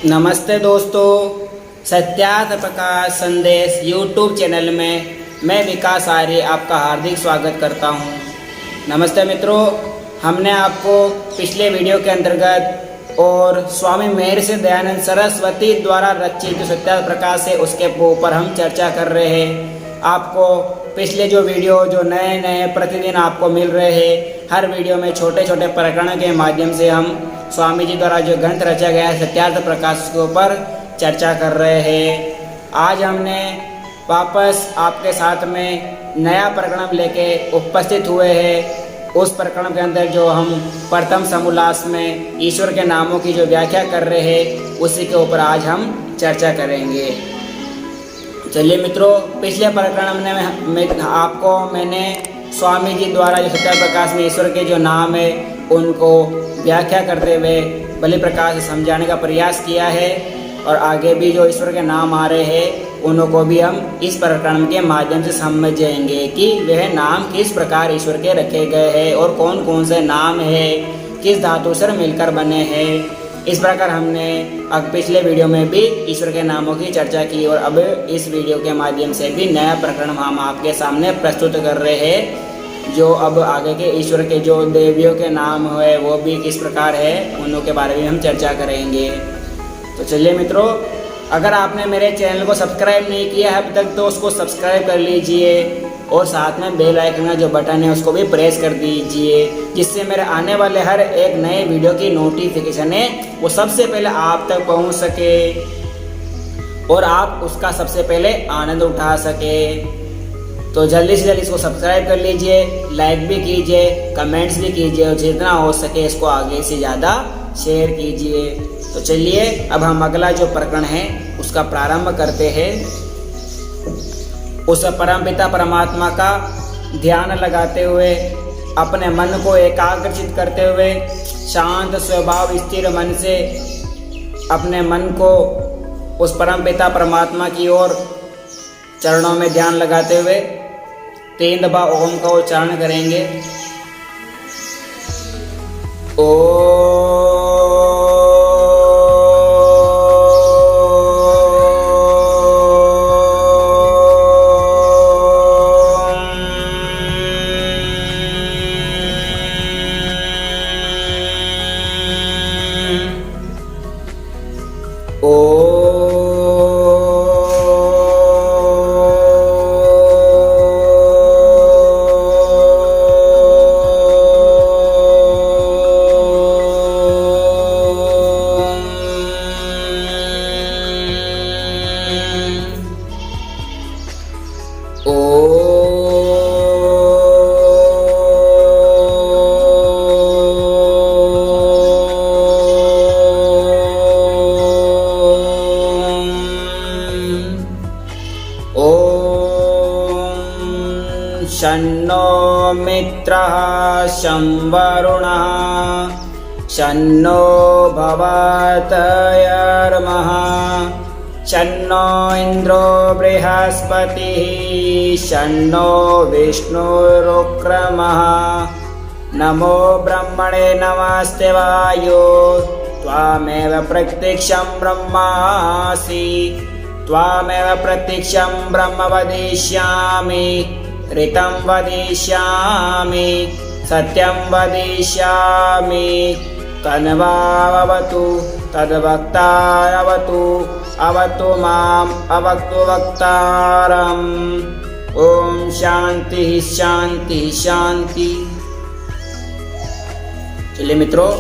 नमस्ते दोस्तों, सत्यार्थ प्रकाश संदेश यूट्यूब चैनल में मैं विकास आर्य आपका हार्दिक स्वागत करता हूं। नमस्ते मित्रों, हमने आपको पिछले वीडियो के अंतर्गत और स्वामी महर्षि दयानंद सरस्वती द्वारा रचित जो सत्यार्थ प्रकाश है उसके ऊपर हम चर्चा कर रहे हैं। आपको पिछले जो वीडियो जो नए प्रतिदिन आपको मिल रहे हैं, हर वीडियो में छोटे छोटे प्रकरण के माध्यम से हम स्वामी जी द्वारा जो ग्रंथ रचा गया है सत्यार्थ प्रकाश के ऊपर चर्चा कर रहे हैं। आज हमने वापस आपके साथ में नया प्रकरण लेके उपस्थित हुए हैं। उस प्रकरण के अंदर जो हम प्रथम समोल्लास में ईश्वर के नामों की जो व्याख्या कर रहे हैं उसी के ऊपर आज हम चर्चा करेंगे। चलिए मित्रों, पिछले प्रकरण में आपको मैंने स्वामी जी द्वारा जो सत्यार्थ प्रकाश में ईश्वर के जो नाम है उनको व्याख्या करते हुए भली प्रकार से समझाने का प्रयास किया है, और आगे भी जो ईश्वर के नाम आ रहे हैं उनको भी हम इस प्रकरण के माध्यम से समझेंगे कि वह नाम किस प्रकार ईश्वर के रखे गए हैं और कौन कौन से नाम है, किस धातु से मिलकर बने हैं। इस प्रकार हमने अब पिछले वीडियो में भी ईश्वर के नामों की चर्चा की, और अब इस वीडियो के माध्यम से भी नया प्रकरण हम आपके सामने प्रस्तुत कर रहे हैं। जो अब आगे के ईश्वर के जो देवियों के नाम है वो भी किस प्रकार है उनों के बारे में हम चर्चा करेंगे। तो चलिए मित्रों, अगर आपने मेरे चैनल को सब्सक्राइब नहीं किया है अभी तक तो उसको सब्सक्राइब कर लीजिए, और साथ में बेल आइकन का जो बटन है उसको भी प्रेस कर दीजिए, जिससे मेरे आने वाले हर एक नए वीडियो की नोटिफिकेशन है वो सबसे पहले आप तक पहुंच सके और आप उसका सबसे पहले आनंद उठा सके। तो जल्दी से जल्दी इसको सब्सक्राइब कर लीजिए, लाइक भी कीजिए, कमेंट्स भी कीजिए, और जितना हो सके इसको आगे से ज़्यादा शेयर कीजिए। तो चलिए अब हम अगला जो प्रकरण है उसका प्रारंभ करते हैं। उस परमपिता परमात्मा का ध्यान लगाते हुए, अपने मन को एकाग्रचित करते हुए, शांत स्वभाव स्थिर मन से अपने मन को उस परमपिता परमात्मा की ओर चरणों में ध्यान लगाते हुए 3 दफा ओम का उच्चारण करेंगे। ओम शन्नो मित्रः शं वरुणः शन्नो भवतयर्मः शन्नो इन्द्रो बृहस्पतिः शन्नो विष्णुरुक्रमः। नमो ब्रह्मणे नमस्ते वायो त्वामेव प्रत्यक्षं ब्रह्मासि त्वामेव प्रत्यक्षं ब्रह्म वदिष्यामि ऋतं वदिष्यामि सत्यं वदिष्यामि। तन्वावतु तद्वक्तारवतु अवतु माम् अवक्तु वक्तारम्। ओम शांति शांति शांति। चलिए मित्रों,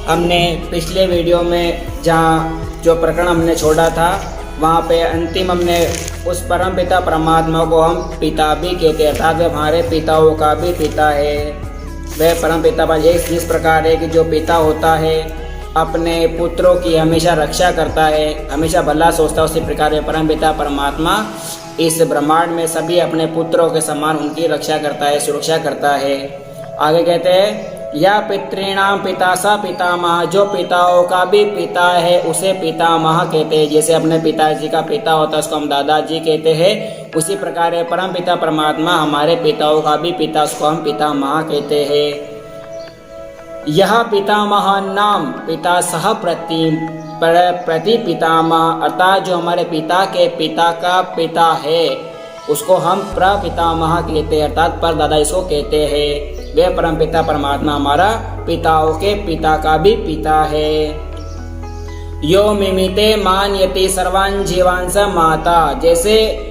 हमने पिछले वीडियो में जहाँ जो प्रकरण हमने छोड़ा था वहाँ पे अंतिम हमने उस परमपिता परमात्मा को हम पिता भी कहते हैं, अर्थात हमारे पिताओं का भी पिता है। वह परमपिता पर जिस प्रकार है कि जो पिता होता है अपने पुत्रों की हमेशा रक्षा करता है, हमेशा भला सोचता है, उसी प्रकार परमपिता परमात्मा इस ब्रह्मांड में सभी अपने पुत्रों के समान उनकी रक्षा करता है, सुरक्षा करता है। आगे कहते हैं या पितॄणाम पिता सा पितामह, जो पिताओं का भी पिता है उसे पितामह कहते हैं। जैसे अपने पिताजी का पिता होता है उसको हम दादाजी कहते हैं, उसी प्रकार है परम पिता परमात्मा हमारे पिताओं का भी पिता, उसको हम पितामह कहते हैं। यह पितामह नाम पिता सह प्रति पितामह अर्थात जो हमारे पिता के पिता का पिता है उसको हम प्रपितामह कहते हैं, अर्थात परदादा इसको कहते हैं। वे परमपिता परमात्मा हमारा पिताओं के पिता का भी पिता है। यो मिमिते मानयति सर्वान् जीवांस माता, जैसे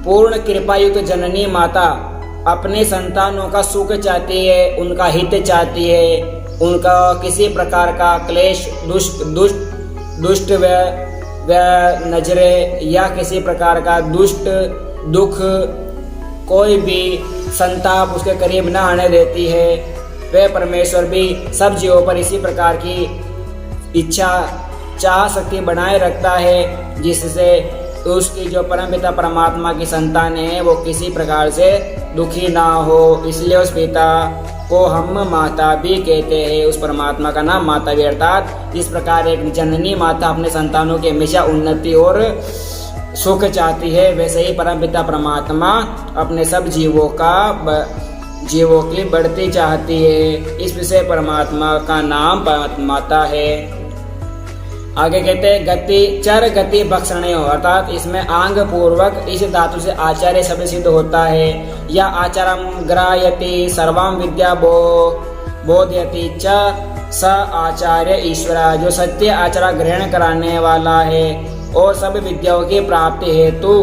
पूर्ण कृपायुक्त जननी माता अपने संतानों का सुख चाहती है, उनका हित चाहती है, उनका किसी प्रकार का क्लेश दुष्ट व नजरे या किसी प्रकार का दुष्ट दुख कोई भी संताप उसके करीब न आने देती है। वह परमेश्वर भी सब जीवों पर इसी प्रकार की इच्छा चाह शक्ति बनाए रखता है, जिससे उसकी जो परमपिता परमात्मा की संतान है वो किसी प्रकार से दुखी ना हो। इसलिए उस पिता को हम माता भी कहते हैं। उस परमात्मा का नाम माता भी, अर्थात इस प्रकार एक जननी माता अपने संतानों की हमेशा उन्नति और सुख चाहती है, वैसे ही परमपिता परमात्मा अपने सब जीवों की बढ़ती चाहती है। इस विषय परमात्मा का नाम माता है। आगे कहते हैं गति चर गति भक्षणयो, अर्थात इसमें आंग पूर्वक इस धातु से आचार्य शब्द सिद्ध होता है। या आचारम ग्राह्यति सर्वाम विद्या बोधयति च स आचार्य ईश्वर, जो सत्य आचार ग्रहण कराने वाला है और सब विद्याओं की प्राप्ति हेतु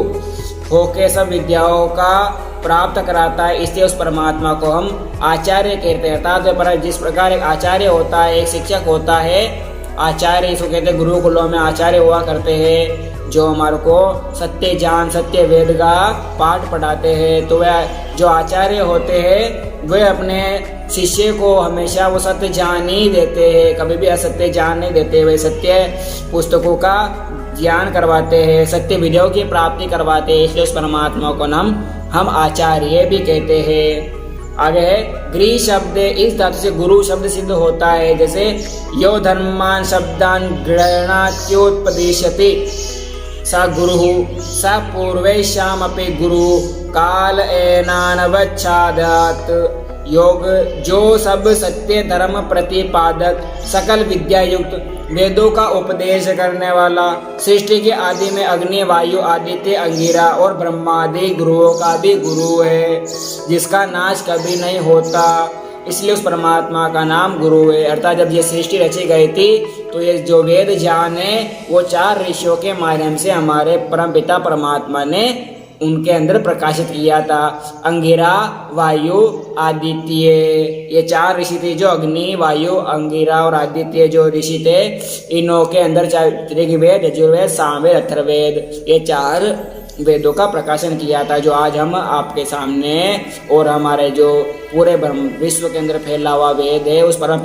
होके सब विद्याओं का प्राप्त कराता है, इसलिए उस परमात्मा को हम आचार्य कहते हैं। अर्थात जिस प्रकार एक आचार्य होता है, एक शिक्षक होता है, आचार्य इसको कहते हैं। गुरुकुलों में आचार्य हुआ करते हैं जो हमारे को सत्य ज्ञान सत्य वेद का पाठ पढ़ाते हैं। तो वह जो आचार्य होते हैं वे अपने शिष्य को हमेशा वो सत्य ज्ञान ही देते हैं, कभी भी असत्य ज्ञान नहीं देते। वे सत्य पुस्तकों का ज्ञान करवाते हैं, सत्य विद्याओं की प्राप्ति करवाते हैं, इसलिए उस परमात्मा को हम आचार्य भी कहते हैं। आगे है गृह शब्द, इस धातु से गुरु शब्द सिद्ध होता है। जैसे यो धर्मान शब्दान गृह्णात्योपदिश्यति स गुरुः स पूर्वेशामपि गुरु काल एनानवच्छादात्, योग जो सब सत्य धर्म प्रतिपादक सकल विद्या युक्त वेदों का उपदेश करने वाला, सृष्टि के आदि में अग्नि वायु आदित्य अंगिरा और ब्रह्मादि गुरुओं का भी गुरु है, जिसका नाश कभी नहीं होता, इसलिए उस परमात्मा का नाम गुरु है। अर्थात जब ये सृष्टि रची गई थी तो ये जो वेद ज्ञान है वो 4 ऋषियों के माध्यम से हमारे परमपिता परमात्मा ने उनके अंदर प्रकाशित किया था। अंगिरा वायु आदित्य, ये 4 ऋषि थे, जो अग्नि वायु अंगिरा और आदित्य जो ऋषि थे, इनों के अंदर ऋग्वेद यजुर्वेद सामवेद अथर्ववेद ये 4 वेदों का प्रकाशन किया था, जो आज हम आपके सामने और हमारे जो पूरे विश्व के अंदर फैला हुआ वेद है उस परम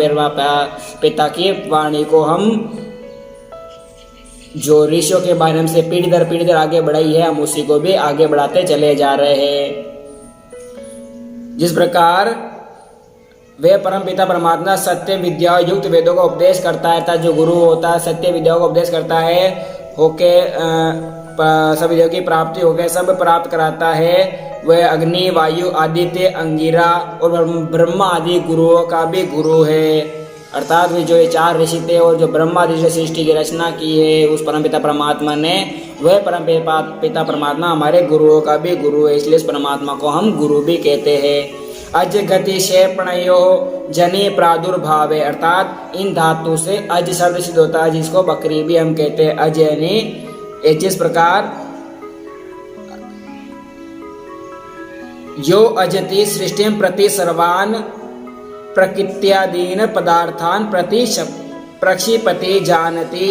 पिता की वाणी को हम जो ऋषियों के माध्यम से पीढ़ी दर पीढ़ी दर आगे बढ़ाई है, हम उसी को भी आगे बढ़ाते चले जा रहे हैं। जिस प्रकार वे परमपिता परमात्मा सत्य विद्या युक्त वेदों का उपदेश करता है, अर्थात जो गुरु होता है सत्य विद्याओं का उपदेश करता है, होके सब विद्याओं की प्राप्ति होके सब प्राप्त कराता है। वह अग्नि वायु आदित्य अंगिरा और ब्रह्मा आदि गुरुओं का भी गुरु है। अर्थात वे जो ये 4 ऋषि थे और जो ब्रह्मा आदि से सृष्टि की रचना की है उस परमपिता परमात्मा ने, वह परमपिता परमात्मा हमारे गुरुओं का भी गुरु है, इसलिए इस परमात्मा को हम गुरु भी कहते हैं। अज गति क्षेपणयो जनि प्रादुर्भाव, अर्थात इन धातु से अज शब्द सिद्ध होता है, जिसको बकरी भी हम कहते हैं। अज यानी जिस प्रकार यो अजति सृष्टि प्रति सर्वान प्रकृत्यादीन पदार्थान प्रति प्रक्षिपति जानति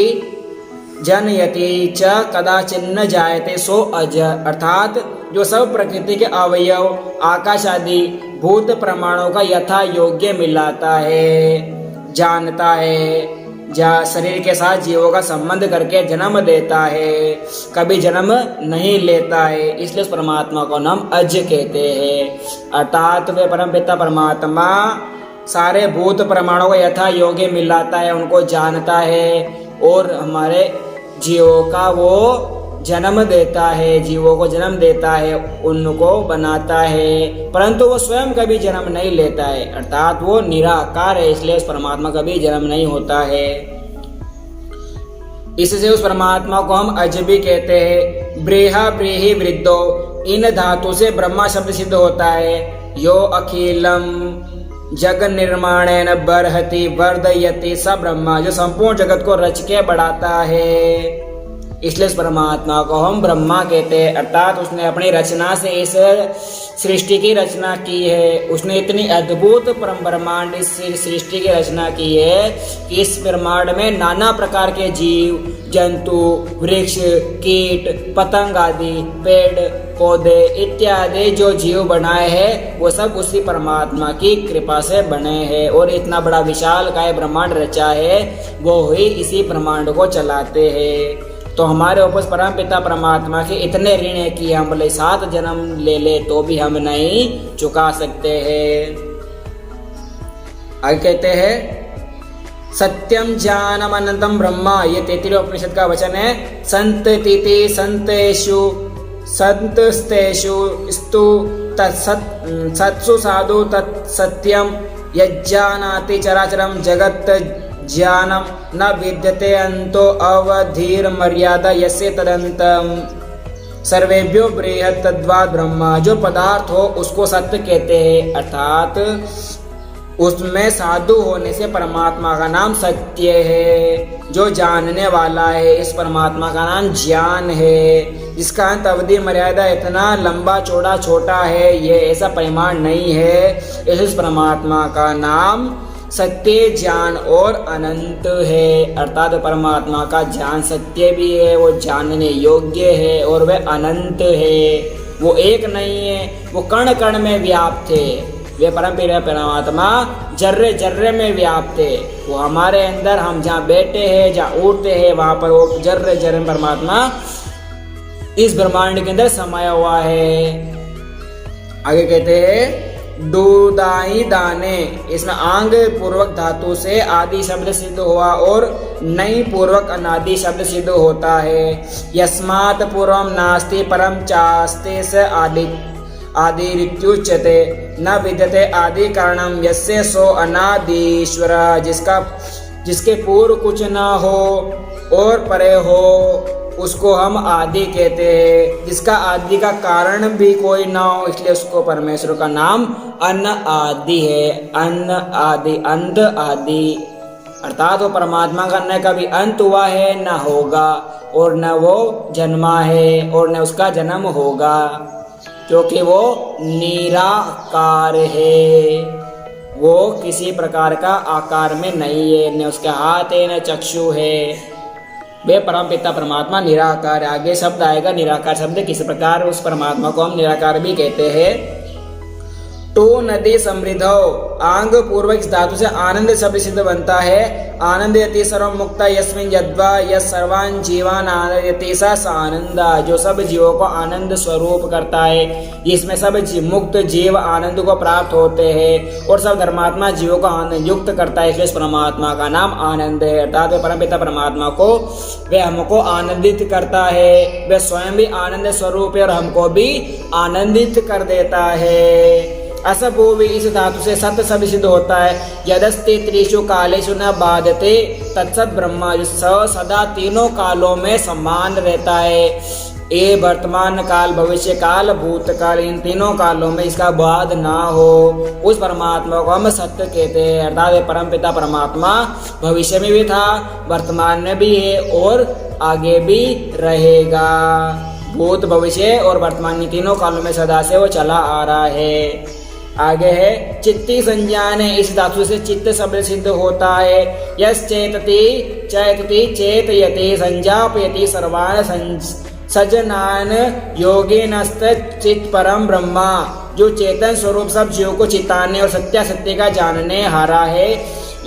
जनयति च कदाचिन्न जायते सो अज, अर्थात जो सब प्रकृति के अवयव आकाश आदि भूत प्रमाणों का यथा योग्य मिलाता है, जानता है, शरीर के साथ जीवों का संबंध करके जन्म देता है, कभी जन्म नहीं लेता है, इसलिए उस परमात्मा को नाम अज कहते हैं। अर्थात वे परमपिता परमात्मा सारे भूत प्रमाणों को यथा योग्य मिलाता है, उनको जानता है और हमारे जीवों का वो जन्म देता है, जीवों को जन्म देता है, उनको बनाता है, परंतु वो स्वयं कभी जन्म नहीं लेता है, अर्थात वो निराकार है, इसलिए उस परमात्मा कभी जन्म नहीं होता है। इससे उस परमात्मा को हम अज भी कहते हैं। ब्रेहा ब्रीहि वृद्धो, इन धातु से ब्रह्मा शब्द सिद्ध होता है। यो अखिलम जग निर्माणेन बर्हति वर्धयति स ब्रह्मा, जो संपूर्ण जगत को रच के बढ़ाता है, इसलिए इस परमात्मा को हम ब्रह्मा कहते हैं। अर्थात उसने अपनी रचना से इस सृष्टि की रचना की है। उसने इतनी अद्भुत ब्रह्मांड इस सृष्टि की रचना की है कि इस ब्रह्मांड में नाना प्रकार के जीव जंतु, वृक्ष, कीट, पतंग आदि, पेड़ पौधे इत्यादि जो जीव बनाए हैं वो सब उसी परमात्मा की कृपा से बने हैं। और इतना बड़ा विशाल काय ब्रह्मांड रचा है, वो ही इसी ब्रह्मांड को चलाते हैं। तो हमारे ऊपर परम पिता परमात्मा के इतने ऋण है कि हम भले 7 जन्म ले ले तो भी हम नहीं चुका सकते हैं। आगे कहते हैं सत्यम ज्ञानम अनंतम ब्रह्मा, ये 33वें उपनिषद का वचन है। संततिति संतेषु संतस्तेषु स्तु तत्सत्सु साधु तत्सत्यम यज्जानाति चराचरम जगत ज्ञानम न विद्यते अंतो अवधिर मर्यादा यस्य तदंतम सर्वेभ्यो बृहत् तद्वाद ब्रह्मा, जो पदार्थ हो उसको सत्य कहते हैं। अर्थात उसमें साधु होने से परमात्मा का नाम सत्य है। जो जानने वाला है, इस परमात्मा का नाम ज्ञान है। जिसका अंत अवधि मर्यादा इतना लंबा चौड़ा छोटा है, ये ऐसा परिमाण नहीं है। इस परमात्मा का नाम सत्य, ज्ञान और अनंत है। अर्थात परमात्मा का ज्ञान सत्य भी है, वो जानने योग्य है और वह अनंत है। वो एक नहीं है, वो कण कण में व्याप्त है। वे परम पिता परमात्मा जर्रे जर्रे में व्याप्त है। वो हमारे अंदर, हम जहाँ बैठे हैं, जहाँ उठते हैं, वहाँ पर वो जर्रे जर्रे में परमात्मा इस ब्रह्मांड के अंदर समाया हुआ है। आगे कहते हैं दूदाई दाने, इसमें आंग पूर्वक धातु से आदि शब्द सिद्ध हुआ और नई पूर्वक अनादि शब्द सिद्ध होता है। यस्मात् पूर्वम नास्ति परम चास्ते स आदि आदिरित्युच्यते न विद्यते आदि कारणम यस्य सो अनादिश्वर, जिसके पूर्व कुछ न हो और परे हो उसको हम आदि कहते हैं। जिसका आदि का कारण भी कोई ना हो, इसलिए उसको परमेश्वर का नाम अन आदि है। अन आदि, अंत आदि, अर्थात वो परमात्मा का न कभी अंत हुआ है न होगा, और न वो जन्मा है और न उसका जन्म होगा, क्योंकि वो निराकार है। वो किसी प्रकार का आकार में नहीं है, न उसके हाथ है न चक्षु है। वे परम पिता परमात्मा निराकार। आगे शब्द आएगा निराकार शब्द, किस प्रकार उस परमात्मा को हम निराकार भी कहते हैं। तो नदी समृद्धो, आंग पूर्वक इस धातु से आनंद शब्द सिद्ध बनता है। आनंद यति सर्व मुक्ता यस्मिन् यद्वा यस सर्वान् जीवान् आनंदयति सा आनंदा, जो सब जीवों को आनंद स्वरूप करता है। इसमें सब मुक्त जीव आनंद को प्राप्त होते हैं और सब धर्मात्मा जीवों को आनंद युक्त करता है, इसलिए इस परमात्मा का नाम आनंद है। अर्थात परमपिता परमात्मा को वे हमको आनंदित करता है। वे स्वयं भी आनंद स्वरूप है और हमको भी आनंदित कर देता है। असभूवि, इस धातु से सत्य शब्द सिद्ध होता है। यदस्ते त्रिषु कालेषु न बाधते तत्सत ब्रह्मा, जो सदा तीनों कालों में समान रहता है। ये वर्तमान काल, भविष्य काल, भूतकाल, इन तीनों कालों में इसका बाध ना हो, उस परमात्मा को हम सत्य कहते हैं। अर्थात परम पिता परमात्मा भविष्य में भी था, वर्तमान में भी है और आगे भी रहेगा। भूत, भविष्य और वर्तमान, इन तीनों कालों में सदा से वो चला आ रहा है। आगे है चित्ती संज्ञान, इस धातु से चित्त शब्द सिद्ध होता है। यस चेतति चेतति चेतयति संजापयति सर्वान् सजनान योगिनस्त चित्त परम ब्रह्मा, जो चेतन स्वरूप सब जीवों को चिताने और सत्यासत्य का जानने हारा है,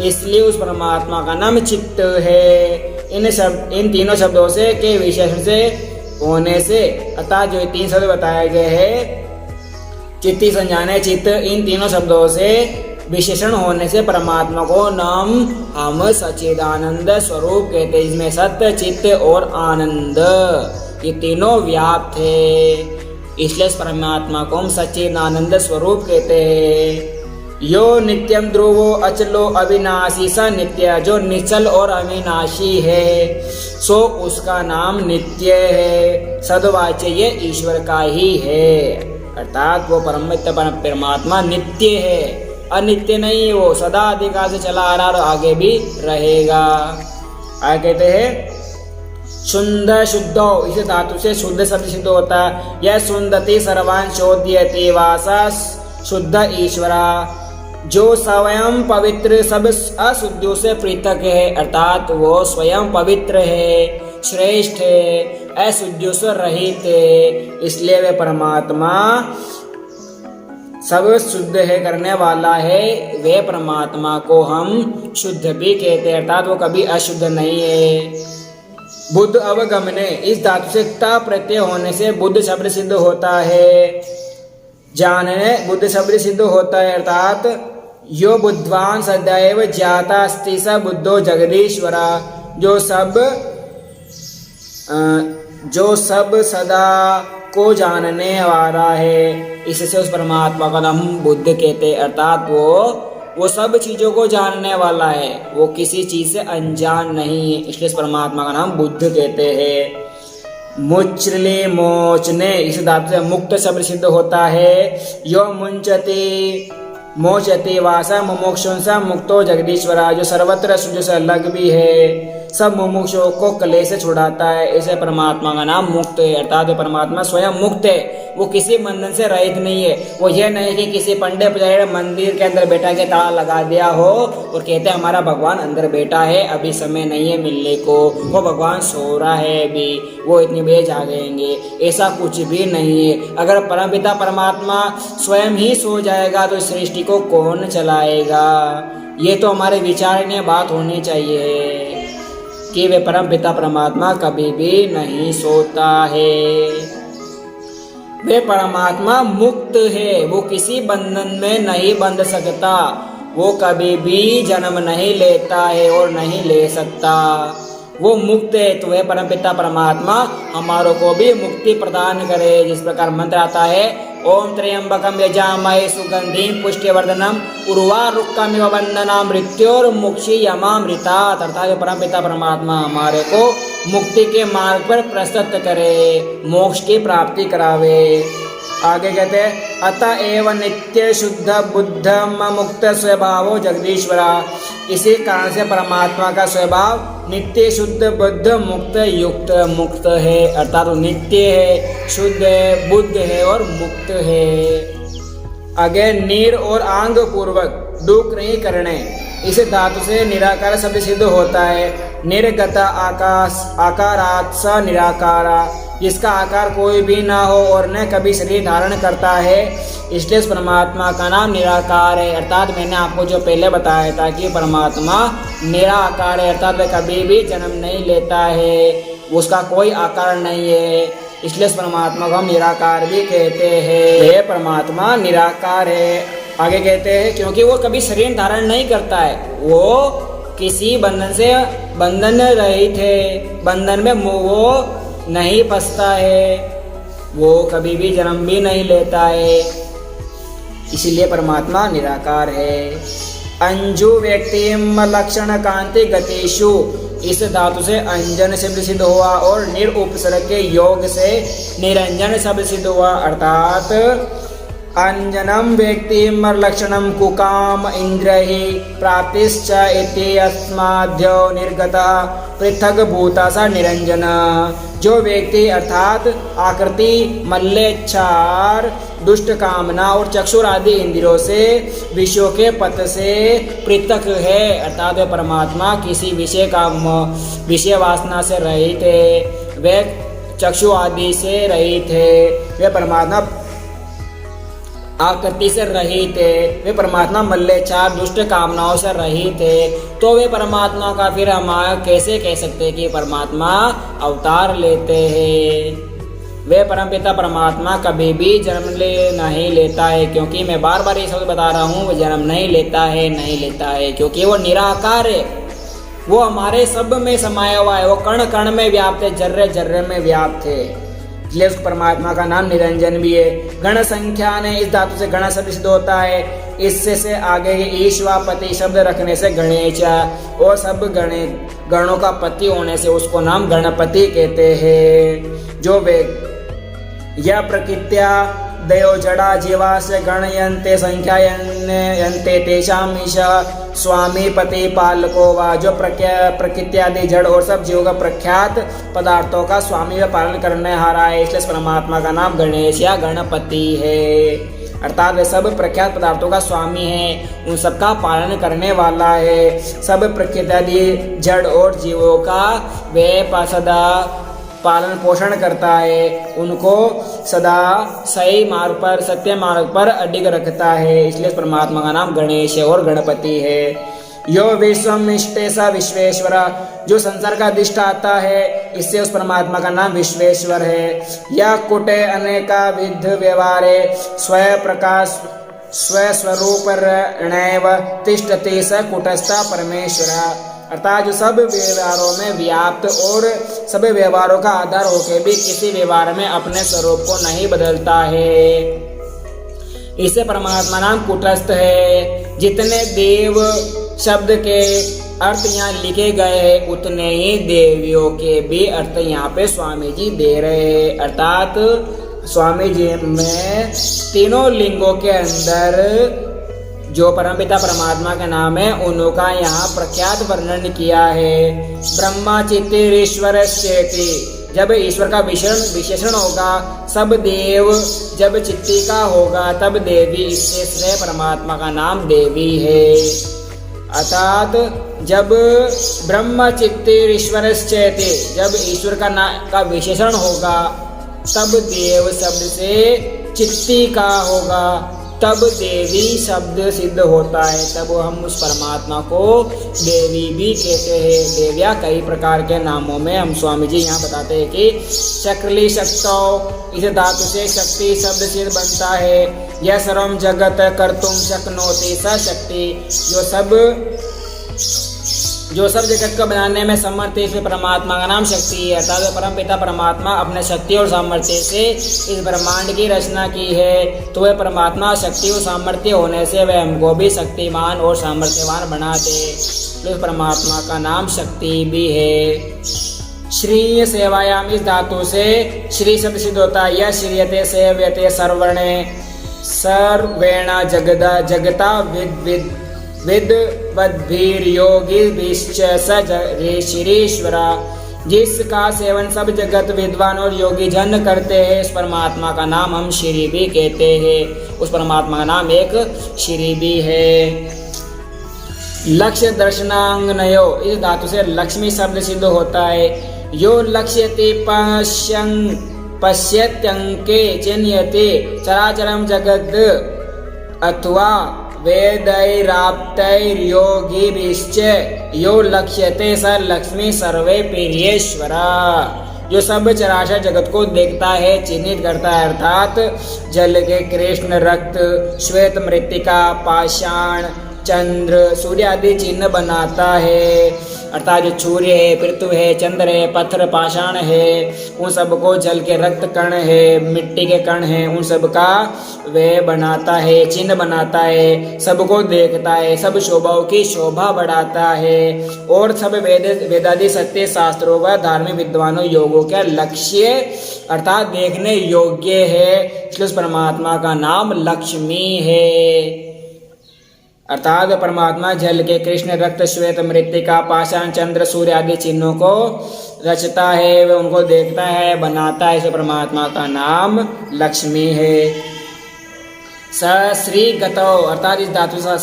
इसलिए उस परमात्मा का नाम चित्त है। इन तीनों शब्दों से के विशेषण से होने से, अतः जो 3 शब्द बताए गए हैं चित्ती संज्ञाने चित्त, इन तीनों शब्दों से विशेषण होने से परमात्मा को नाम हम सच्चिदानंद स्वरूप कहते हैं। इसमें सत्य, चित्त और आनंद ये तीनों व्याप्त है, इसलिए इस परमात्मा को हम सच्चिदानंद स्वरूप कहते हैं। यो नित्यम ध्रुवो अचलो अविनाशी स नित्य, जो निश्चल और अविनाशी है सो उसका नाम नित्य है। सदवाच्य ये ईश्वर का ही है, अर्थात वो परमात्मा नित्य है, अनित्य नहीं है। वो सदा अधिकार से चला आ रहा और आगे भी रहेगा। आगे कहते हैं शुद्ध शुद्धो, इस धातु से शुद्ध शब्द सिद्ध होता है। यह शुद्धति सर्वान् शोध्यति वासा शुद्ध ईश्वरा, जो स्वयं पवित्र सब अशुद्धियों से पृथक है, अर्थात वो स्वयं पवित्र है, श्रेष्ठ है, अशुद्धियों से रहित है, इसलिए वे परमात्मा सब शुद्ध है करने वाला है। वे परमात्मा को हम शुद्ध भी कहते हैं, अर्थात वो कभी अशुद्ध नहीं है। बुद्ध अवगमने, इस धातु से ता प्रत्यय होने से बुद्ध शब्द सिद्ध होता है। जानने बुद्ध शब्द सिद्ध होता है, अर्थात यो बुद्धवान सदैव ज्ञाता अस्ति स बुद्धो जगदीश्वरा, जो सब सदा को जानने वाला है, इससे उस परमात्मा का नाम बुद्ध कहते हैं, अर्थात वो सब चीजों को जानने वाला है, वो किसी चीज से अनजान नहीं है, इसलिए इस परमात्मा का नाम बुद्ध कहते हैं। मुच्चले मोचने, इस धातु से मुक्त शब्द सिद्ध होता है। यो मुंचते मोचते वासा मुमुक्षुंसा मुक्तो जगदीश्वरा, जो सर्वत्र जो से अलग भी है, सब मुमुक्षुओं को क्लेश से छुड़ाता है, ऐसे परमात्मा का नाम मुक्त है, अर्थात परमात्मा स्वयं मुक्त है, वो किसी बंधन से रहित नहीं है। वो ये नहीं कि किसी पंडित पुजारी मंदिर के अंदर बैठा के ताला लगा दिया हो और कहते हैं हमारा भगवान अंदर बैठा है, अभी समय नहीं है मिलने को, वो भगवान सो रहा है अभी, वो इतनी बजे जागेंगे, ऐसा कुछ भी नहीं है। अगर परमपिता परमात्मा स्वयं ही सो जाएगा तो इस सृष्टि को कौन चलाएगा? ये तो हमारे विचारणीय बात होनी चाहिए कि वे परम पिता परमात्मा कभी भी नहीं सोता है। वे परमात्मा मुक्त है, वो किसी बंधन में नहीं बंध सकता, वो कभी भी जन्म नहीं लेता है और नहीं ले सकता, वो मुक्त है। तो वह परमपिता परमात्मा हमारों को भी मुक्ति प्रदान करे। जिस प्रकार मंत्र आता है ओम त्र्यंबकम यजामहे सुगंधिम पुष्टिवर्धनम उर्वारुकमिव वंदना मृत्योर्मुक्षी यमामृतात्, अर्थात परमपिता परमात्मा हमारे को मुक्ति के मार्ग पर प्रस्तुत करे, मोक्ष की प्राप्ति करावे। आगे कहते हैं अतः एव नित्य शुद्ध बुद्ध मुक्त स्वभावो जगदीश्वरा, इसी कारण से परमात्मा का स्वभाव नित्य शुद्ध बुद्ध मुक्त युक्त मुक्त है, अर्थात नित्य है, शुद्ध है, बुद्ध है और मुक्त है। आगे निर और आंग पूर्वक डूक नहीं करने, इस धातु से निराकार शब्द सिद्ध होता है। निर्गत आकाश आकारात् स निराकारा, जिसका आकार कोई भी ना हो और न कभी शरीर धारण करता है, इसलिए परमात्मा का नाम निराकार है। अर्थात मैंने आपको जो पहले बताया था कि परमात्मा निराकार है, अर्थात वह कभी भी जन्म नहीं लेता है, उसका कोई आकार नहीं है, इसलिए परमात्मा को हम निराकार भी कहते हैं। यह परमात्मा निराकार है। आगे कहते हैं क्योंकि वो कभी शरीर धारण नहीं करता है, वो किसी बंधन से बंधन रहित है, बंधन में वो नहीं फंसता है, वो कभी भी जन्म भी नहीं लेता है, इसलिए परमात्मा निराकार है। अंजु व्यक्तिम लक्षण कांति गतिषु, इस धातु से अंजन शब्द सिद्ध हुआ और निर उपसर्ग के योग से निरंजन शब्द सिद्ध हुआ, अर्थात अंजनम व्यक्तिम लक्षणम कुकाम इंद्रहि प्राप्तिश्च इति अस्माद्यो निर्गतः पृथक भूता सा निरंजन, जो व्यक्ति अर्थात आकृति मल्लेच्छार दुष्ट कामना और चक्षुर आदि इंद्रियों से विषयों के पथ से पृथक है, अर्थात वह परमात्मा किसी विषय वासना से रहित है, वह चक्षु आदि से रहित है, वह परमात्मा आकृति से रहित है, वे परमात्मा मल्लेच्छार दुष्ट कामनाओं से रहित है, तो वे परमात्मा का फिर हम कैसे कह सकते हैं कि परमात्मा अवतार लेते हैं। वे परमपिता परमात्मा कभी भी जन्म नहीं लेता है, क्योंकि मैं बार बार ये शब्द बता रहा हूँ, वो जन्म नहीं लेता है, क्योंकि वो निराकार है, वो हमारे सब में समाया हुआ है, वो कण कण में व्याप्त है, जर्रे जर्रे में व्याप्त है, इसलिए उस परमात्मा का नाम निरंजन भी है। गण संख्या ने इस धातु से गण शब्द सिद्ध होता है। इससे से आगे ईश्वा पति शब्द रखने से गणेश और सब गणों का पति होने से उसको नाम गणपति कहते हैं। जो वे यह प्रकृत्या दयो जड़ा जीवा से गणयन्ते संख्यायन्ते तेषाम ईशा स्वामी पति पालको वा। जो प्रकृत्यादि जड़ और सब जीवों का प्रख्यात पदार्थों का स्वामी व पालन करने हारा है, इसलिए परमात्मा का नाम गणेश या गणपति है। अर्थात वे सब प्रख्यात पदार्थों का स्वामी है, उन सब का पालन करने वाला है। सब प्रकृत्यादि जड़ और जीवों का वे सदा पालन पोषण करता है, उनको सदा सही मार्ग पर सत्य मार्ग पर अडिग रखता है, इसलिए परमात्मा का नाम गणेश और गणपति है। यो विश्वमिष्टे स विश्वेश्वर। जो संसार का अधिष्ठाता है, इससे उस परमात्मा का नाम विश्वेश्वर है। यह कुटे अनेका विध व्यवहारे स्वयं प्रकाश स्वस्वरूप रणैव तिष्ठति स कुटस्थ परमेश्वर। अर्थात जो सब व्यवहारों में व्याप्त और सब व्यवहारों का आधार होकर भी किसी व्यवहार में अपने स्वरूप को नहीं बदलता है, इसे परमात्मा नाम कुटस्थ है। जितने देव शब्द के अर्थ यहाँ लिखे गए हैं, उतने ही देवियों के भी अर्थ यहाँ पे स्वामी जी दे रहे हैं। अर्थात स्वामी जी में तीनों लिंगों के अंदर जो परमपिता परमात्मा का नाम है, उनका यहाँ प्रख्यात वर्णन किया है। ब्रह्मा चित्तीश्वर चेति। जब ईश्वर का विशेषण होगा, सब देव जब चित्ती का होगा तब देवी, इससे श्रेय परमात्मा का नाम देवी है। अर्थात जब ब्रह्म चित्तीश्वर चेति, जब ईश्वर का विशेषण होगा तब देव शब्द से चित्ती का होगा, तब देवी शब्द सिद्ध होता है, तब हम उस परमात्मा को देवी भी कहते हैं। देविया कई प्रकार के नामों में हम स्वामी जी यहाँ बताते हैं कि शक्ली शक्तो, इस धातु से शक्ति शब्द सिद्ध बनता है। यह सर्वम जगत कर्तुम शक्नोति स शक्ति। जो सब जगत को बनाने में समर्थ है, इसमें परमात्मा का नाम शक्ति है। अर्थात परमपिता परमात्मा अपने शक्ति और सामर्थ्य से इस ब्रह्मांड की रचना की है, तो वह परमात्मा शक्ति और सामर्थ्य होने से वह हमको भी शक्तिमान और सामर्थ्यवान बनाते, तो परमात्मा का नाम शक्ति भी है। श्री सेवायाम, इस धातु से श्री शब्द सिद्ध होता है। यह श्रीयते सेव्यते सर्वणे सर्वेण जगता विद्वद्भिर्योगिभिश्च स श्रीश्वरा। जिसका सेवन सब जगत विद्वान और योगी जन करते हैं, इस परमात्मा का नाम हम श्री भी कहते हैं। उस परमात्मा का नाम एक श्री भी है। लक्ष्य दर्शनांगनयो, इस धातु से लक्ष्मी शब्द सिद्ध होता है। यो लक्ष्यते पश्यत्यंके चिन्यते चराचरम जगत अथवा वेदैराप्तैर्योगिभिश्च यो लक्ष्यते स लक्ष्मी सर्वे प्रियेश्वरा। जो सब चराचर जगत को देखता है, चिन्हित करता है, अर्थात जल के कृष्ण, रक्त, श्वेत मृत्तिका, पाषाण, चंद्र, सूर्य आदि चिन्ह बनाता है। अर्थात जो सूर्य है, पृथ्वी है, चंद्र है, पत्थर पाषाण है, उन सबको जल के रक्त कण है, मिट्टी के कण है, उन सब का वे बनाता है, चिन्ह बनाता है, सबको देखता है, सब शोभाओं की शोभा बढ़ाता है, और सब वेदादि सत्य शास्त्रों व धार्मिक विद्वानों योगों के लक्ष्य अर्थात देखने योग्य है, इसलिए उस परमात्मा का नाम लक्ष्मी है। अर्थात परमात्मा जल के कृष्ण, रक्त, श्वेत मृत्तिका, पाषाण, चंद्र, सूर्य आदि चिन्हों को रचता है, वह उनको देखता है, बनाता है, इसे परमात्मा का नाम लक्ष्मी है। श्री गतो, अर्थात इस धातु से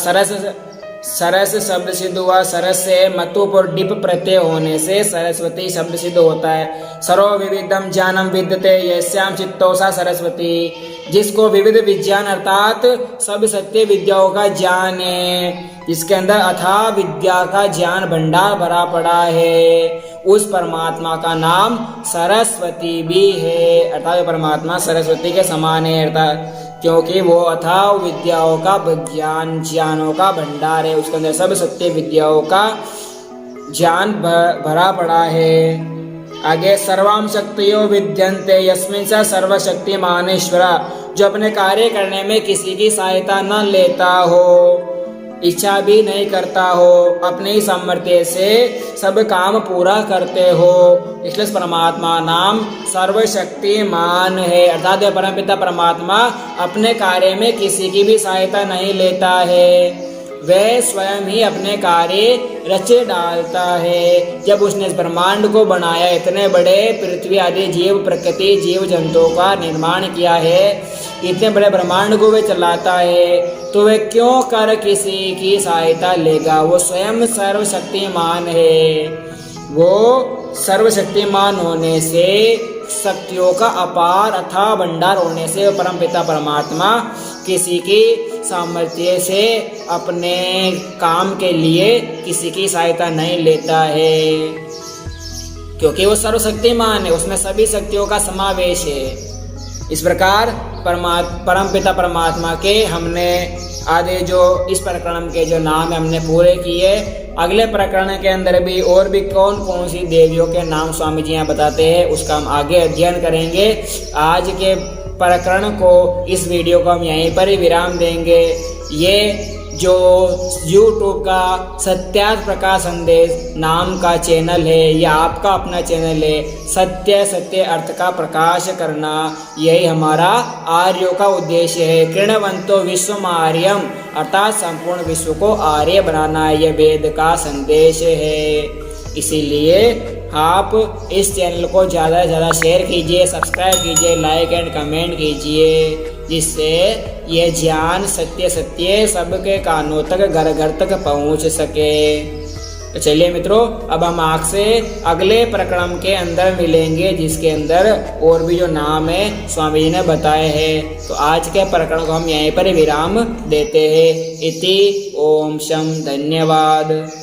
सरस शब्द सिद्ध हुआ। सरस से मतुप और डिप प्रत्यय होने से सरस्वती शब्द सिद्ध होता है। सर्व विविधम ज्ञानम विद्यते यस्याम चित्तो सा सरस्वती। जिसको विविध विज्ञान अर्थात सब सत्य विद्याओं का ज्ञान है, जिसके अंदर अथाह विद्या का ज्ञान भंडार भरा पड़ा है, उस परमात्मा का नाम सरस्वती भी है। अर्थात परमात्मा सरस्वती के समान है, अर्थात क्योंकि वो अथाह विद्याओं का ज्ञानों का भंडार है, उसके अंदर सब सत्य विद्याओं का ज्ञान भरा पड़ा है। आगे सर्वाम शक्तियो विद्यन्ते यस्मिन् स सर्वशक्तिमानेश्वर, जो अपने कार्य करने में किसी की सहायता न लेता हो, इच्छा भी नहीं करता हो, अपने ही सामर्थ्य से सब काम पूरा करते हो, इसलिए परमात्मा नाम सर्वशक्तिमान है। अर्थात परमपिता परमात्मा अपने कार्य में किसी की भी सहायता नहीं लेता है, वह स्वयं ही अपने कार्य रचे डालता है। जब उसने इस ब्रह्मांड को बनाया, इतने बड़े पृथ्वी आदि जीव प्रकृति जीव जंतुओं का निर्माण किया है, इतने बड़े ब्रह्मांड को वह चलाता है, तो वह क्यों कर किसी की सहायता लेगा। वो स्वयं सर्वशक्तिमान है। वो सर्वशक्तिमान होने से, शक्तियों का अपार अथाह भंडार होने से परमपिता परमात्मा किसी की सामर्थ्य से अपने काम के लिए किसी की सहायता नहीं लेता है, क्योंकि वो सर्वशक्तिमान है, उसमें सभी शक्तियों का समावेश है। इस प्रकार परमपिता परमात्मा के हमने आधे जो इस प्रकरण के जो नाम है हमने पूरे किए। अगले प्रकरण के अंदर भी और भी कौन कौन सी देवियों के नाम स्वामी जी यहाँ बताते हैं, उसका हम आगे अध्ययन करेंगे। आज के प्रकरण को, इस वीडियो को हम यहीं पर ही विराम देंगे। ये जो YouTube का सत्यार्थ प्रकाश संदेश नाम का चैनल है, यह आपका अपना चैनल है। सत्य अर्थ का प्रकाश करना, यही हमारा आर्यों का उद्देश्य है। कृणवंतो विश्वम आर्यम, अर्थात संपूर्ण विश्व को आर्य बनाना, यह वेद का संदेश है। इसीलिए आप इस चैनल को ज़्यादा से ज़्यादा शेयर कीजिए, सब्सक्राइब कीजिए, लाइक एंड कमेंट कीजिए, जिससे ये ज्ञान सत्य सबके कानों तक, घर घर तक पहुंच सके। तो चलिए मित्रों, अब हम आपसे अगले प्रकरण के अंदर मिलेंगे, जिसके अंदर और भी जो नाम है स्वामी जी ने बताए हैं। तो आज के प्रकरण को हम यहीं पर विराम देते हैं। इति ओम शम, धन्यवाद।